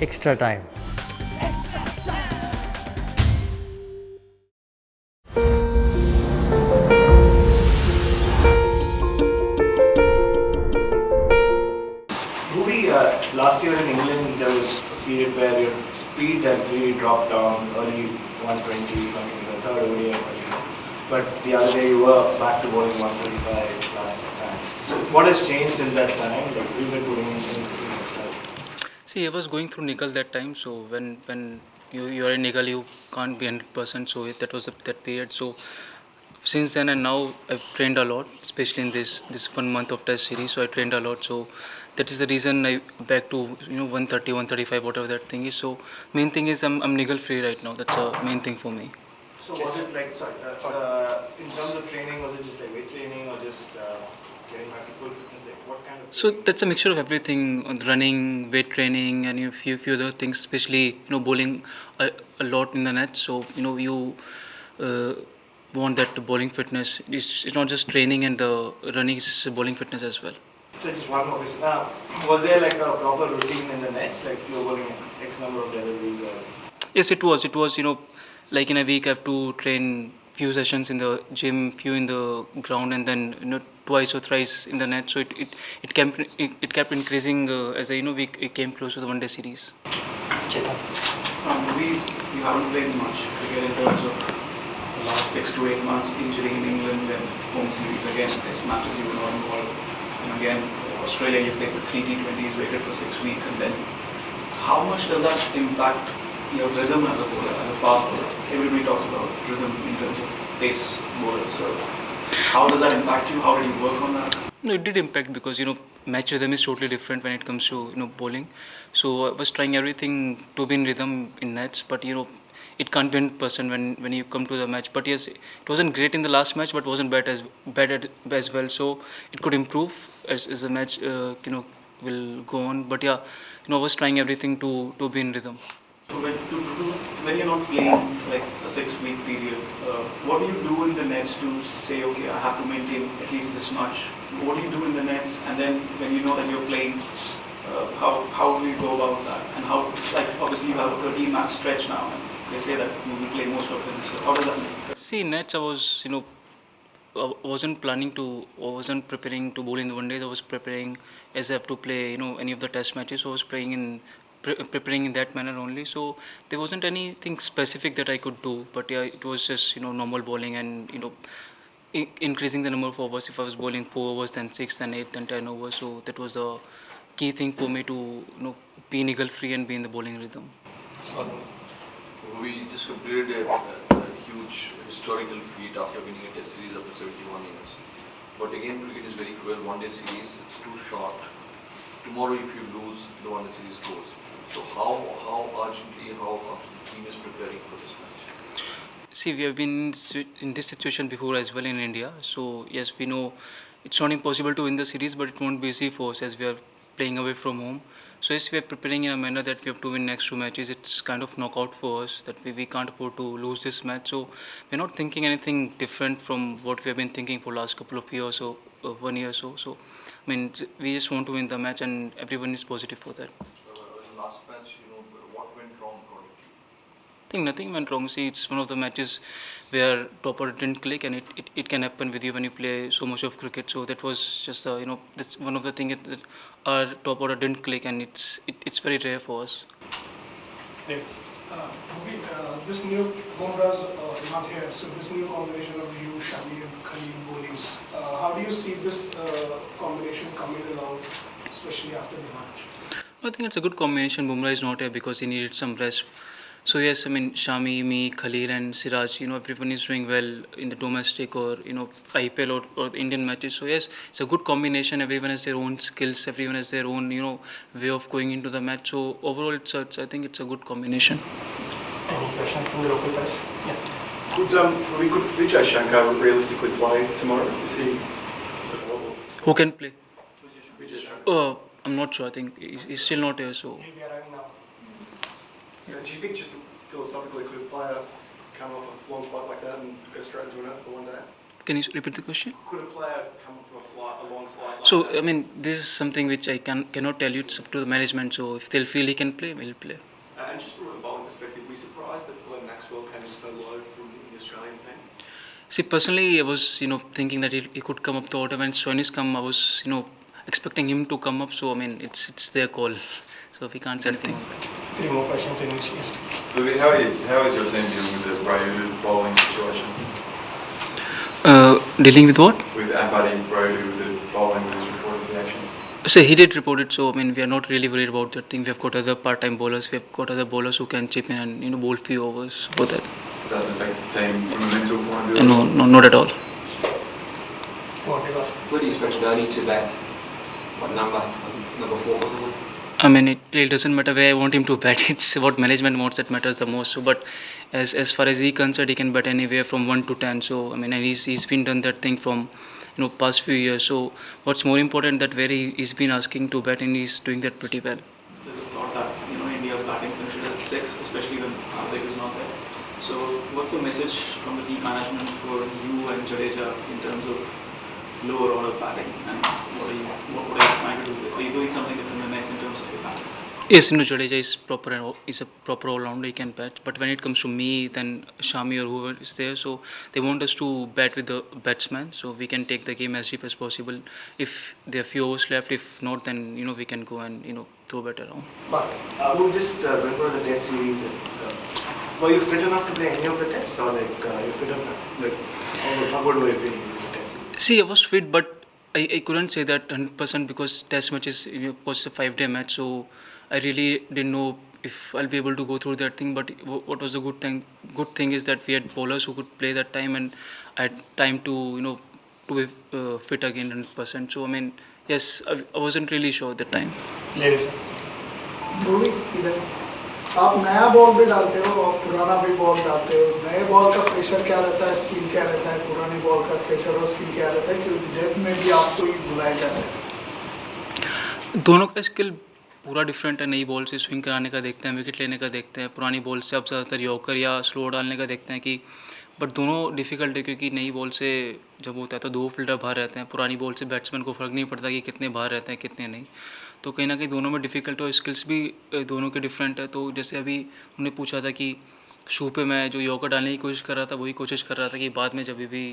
Extra time. Bhuvi, last year in England there was a period where your speed had really dropped down, early 120 coming in the third ODI particular. But the other day you were back to bowling 135 plus times. So what has changed in that time? Like we were doing anything in the style? See, I was going through Nigel that time, so when you are in Nigel, you can't be 100%. So that was that period. So since then and now, I've trained a lot, especially in this 1 month of Test series. So I trained a lot. So that is the reason I back to 130, 135, whatever that thing is. So main thing is I'm Nigel free right now. That's a main thing for me. So was it like, in terms of training, was it just like weight training or just getting back to full fitness? Like what kind of So training? that's a mixture of everything: running, weight training, and few other things. Especially bowling a lot in the net. So you uh, want that bowling fitness. It's not just training and the running; it's bowling fitness as well. So just one more question. Was there like a proper routine in the nets, like you're bowling X number of deliveries or? Yes, it was. It was like in a week I have to train few sessions in the gym, few in the ground, and then twice or thrice in the net. So it kept increasing as we came close to the one day series. We haven't played much cricket in terms of the last 6 to 8 months, injury in England and home series again, test matches you were not involved. And again, Australia you played for 3 T20s, waited for 6 weeks, and then how much does that impact your rhythm as a bowler, as a fast bowler? Everybody talks about rhythm in terms of pace bowlers. So how does that impact you? How did you work on that? No, it did impact because match rhythm is totally different when it comes to bowling. So I was trying everything to be in rhythm in nets, but it can't be 100% when you come to the match. But yes, it wasn't great in the last match, but wasn't bad as well. So it could improve as the match will go on. But yeah, I was trying everything to be in rhythm. So when you're not playing like a 6 week period, what do you do in the nets to say, okay, I have to maintain at least this much? What do you do in the nets? And then when you know that you're playing, how do you go about that? And how, like obviously you have a 13 match stretch now, and they say that you will play most of it. So how does that make? See, nets, I was, wasn't planning to, or wasn't preparing to bowl in the one days. I was preparing as I have to play, any of the test matches. So I was playing in, preparing in that manner only. So there wasn't anything specific that I could do. But yeah, it was just, normal bowling and, increasing the number of overs. If I was bowling 4 overs, then 6, then 8, then 10 overs. So that was the key thing for me to, be niggle free and be in the bowling rhythm. We just completed a huge historical feat after winning a test series after 71 years. But again, cricket is very cruel. One day series, it's too short. Tomorrow, if you lose, the one day series goes. So how urgently, how the team is preparing for this match? See, we have been in this situation before as well in India. So yes, we know it's not impossible to win the series, but it won't be easy for us as we are playing away from home. So yes, we are preparing in a manner that we have to win next 2 matches. It's kind of knockout for us that we can't afford to lose this match. So we're not thinking anything different from what we have been thinking for last couple of years or 1 year or so. So I mean, we just want to win the match, and everyone is positive for that. In the last match, what went wrong according to you? I think nothing went wrong. See, it's one of the matches where top order didn't click, and it can happen with you when you play so much of cricket. So that was just that's one of the things that our top order didn't click, and it's very rare for us. This new Bumrah's not here, so this new combination of you, Shami and Khalil bowling, how do you see this combination coming along, especially after the match? I think it's a good combination. Bumrah is not here because he needed some rest. So yes, I mean Shami, me, Khalil, and Siraj. Everyone is doing well in the domestic or IPL or the Indian matches. So yes, it's a good combination. Everyone has their own skills. Everyone has their own way of going into the match. So overall, I think it's a good combination. Any questions from the local press? Yeah. Could Vijay Shankar realistically play tomorrow? Is he available? Who can play? Vijay Shankar. I'm not sure. I think he's still not here. So He'll be arriving now. Do you think just philosophically could a player come off a long flight like that and go straight into it for one day? Can you repeat the question? Could a player come from a long flight like So, that? I mean, this is something which I cannot tell you. It's up to the management. So, if they'll feel he can play, he'll play. And just from a bowling perspective, were you surprised that Glenn Maxwell came in so low from the Australian team? See, personally, I was, thinking that he could come up the order. When Swanis come, I was, expecting him to come up. So, I mean, it's their call. So, we can't say anything. 3 more questions in English, yes. Louis, how is your team dealing with the Rayudu bowling situation? Dealing with what? With Ambati Rayudu, the bowling with his reported reaction? So he did report it. So I mean, we are not really worried about that thing. We have got other part-time bowlers. We have got other bowlers who can chip in and bowl few overs for that. It doesn't affect the team from a mental point of view? No, not at all. What do you ask? Where do you expect Dhoni to bat? What number? Number 4 possibly? I mean, it really doesn't matter where I want him to bat. It's what management wants that matters the most. So, but as far as he concerned, he can bat anywhere from 1 to 10. So, I mean, and he's been done that thing from past few years. So, what's more important that where he's been asking to bat and he's doing that pretty well. There's a thought that India's batting finishes at 6, especially when Hardik is not there. So what's the message from the team management for you and Jadeja in terms of lower order batting, and what are you trying to do? Are you doing something different in the next in terms of your batting? Yes, Jadeja is a proper all-rounder. He can bat. But when it comes to me, then Shami or whoever is there, so they want us to bat with the batsman, so we can take the game as deep as possible. If there are few overs left, if not, then we can go and throw bat around. But we'll just remember the test series. Were you fit enough to play any of the tests, or you fit enough? How good were you feeling in the test series? See, I was fit, but I couldn't say that 100% because test match is was a 5-day match, so I really didn't know if I'll be able to go through that thing. But what was the good thing? Good thing is that we had bowlers who could play that time, and I had time to to be fit again 100%. So I mean, yes, I wasn't really sure at the time. Ladies, ध्रुवी इधर आप नया ball भी डालते हो और पुराना भी ball डालते हो, नए बॉल का प्रेशर क्या रहता है, स्किल क्या रहता है, पुरानी बॉल का प्रेशर और स्किल क्या रहता है, क्योंकि डेथ में भी आपको ही बुलाया जाता है? दोनों का स्किल पूरा डिफरेंट है. नई बॉल से स्विंग कराने का देखते हैं, विकेट लेने का देखते हैं. पुरानी बॉल से अब ज़्यादातर यॉर्कर या स्लो डालने का देखते हैं कि बट दोनों डिफ़िकल्ट है क्योंकि नई बॉल से जब होता है तो 2 फील्डर बाहर रहते हैं. पुरानी बॉल से बैट्समैन को फ़र्क नहीं पड़ता कि कितने बाहर रहते हैं कितने नहीं. तो कहीं ना कहीं दोनों में डिफ़िकल्ट और स्किल्स भी दोनों के डिफरेंट है. तो जैसे अभी उन्होंने पूछा था कि शू पे मैं जो यॉर्कर डालने की कोशिश कर रहा था वही कोशिश कर रहा था कि बाद में जब भी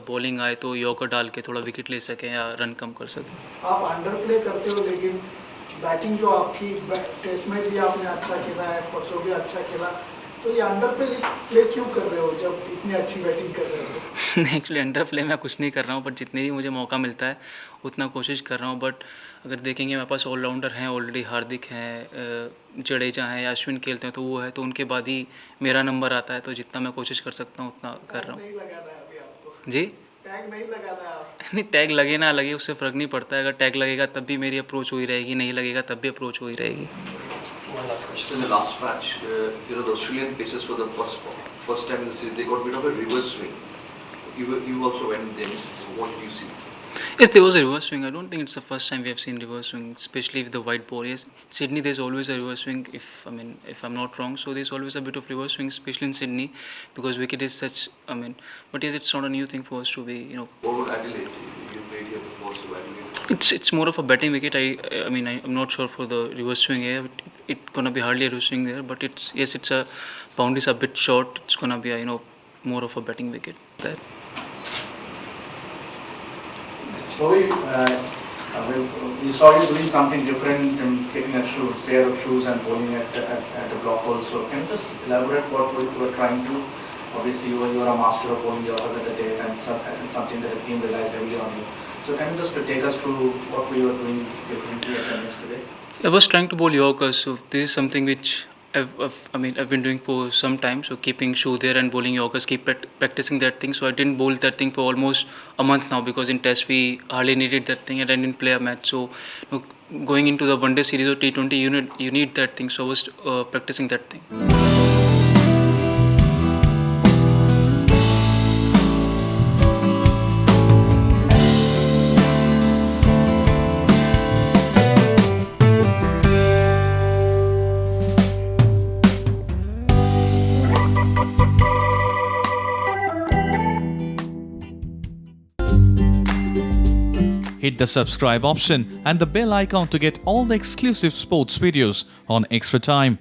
बॉलिंग आए तो यॉर्कर डाल के थोड़ा विकेट ले सकें या रन कम कर सकें. आप अंडर प्ले करते हो, लेकिन बैटिंग जो आपकी टेस्ट में भी आपने अच्छा खेला है, परसों भी अच्छा खेला, तो ये अंडर प्ले क्यों कर रहे हो जब इतनी अच्छी बैटिंग कर रहे हो? एक्चुअली अंडर प्ले मैं कुछ नहीं कर रहा हूँ, बट जितने भी मुझे मौका मिलता है उतना कोशिश कर रहा हूँ. बट अगर देखेंगे मेरे पास ऑलराउंडर हैं ऑलरेडी, हार्दिक हैं, जडेजा हैं या अश्विन खेलते हैं तो वो है, तो उनके बाद ही मेरा नंबर आता है. तो जितना मैं कोशिश कर सकता हूँ उतना कर रहा हूँ. नहीं लगाना है अभी आपको, जी टैग नहीं लगाना है आप? नहीं, टैग लगे ना लगे उससे फ़र्क नहीं पड़ता है. अगर टैग लगेगा तब भी मेरी अप्रोच हुई रहेगी, नहीं लगेगा तब भी अप्रोच हुई रहेगी. one last question. In the last match, the Australian pacers for the first time in the series, they got a bit of a reverse swing. You also went with them. What did you see? Yes, there was a reverse swing. I don't think it's the first time we have seen reverse swing, especially with the white ball. Yes, Sydney there's always a reverse swing. If I'm not wrong, so there's always a bit of reverse swing, especially in Sydney, because wicket is such. But yes, it's not a new thing for us to be. What about Adelaide? You played here before, so Adelaide. It's more of a batting wicket. I'm not sure for the reverse swing here. It's gonna be hardly a reverse swing there, but it's a boundaries a bit short. It's gonna be a more of a batting wicket there. So we saw you doing something different in taking a pair of shoes and bowling at a block hole. So can you just elaborate what you were trying to? Obviously, you are a master of bowling the opposite at a and something that the team relies heavily on you. So can you just take us through what we were doing differently at the match today? I was trying to bowl Yorkers, so this is something which I've been doing for some time. So keeping shoe there and bowling Yorkers, keep practicing that thing. So I didn't bowl that thing for almost a month now because in Test we hardly needed that thing and I didn't play a match. So going into the One Day series or T20, you need that thing. So I was practicing that thing. hit the subscribe option and the bell icon to get all the exclusive sports videos on Extra Time.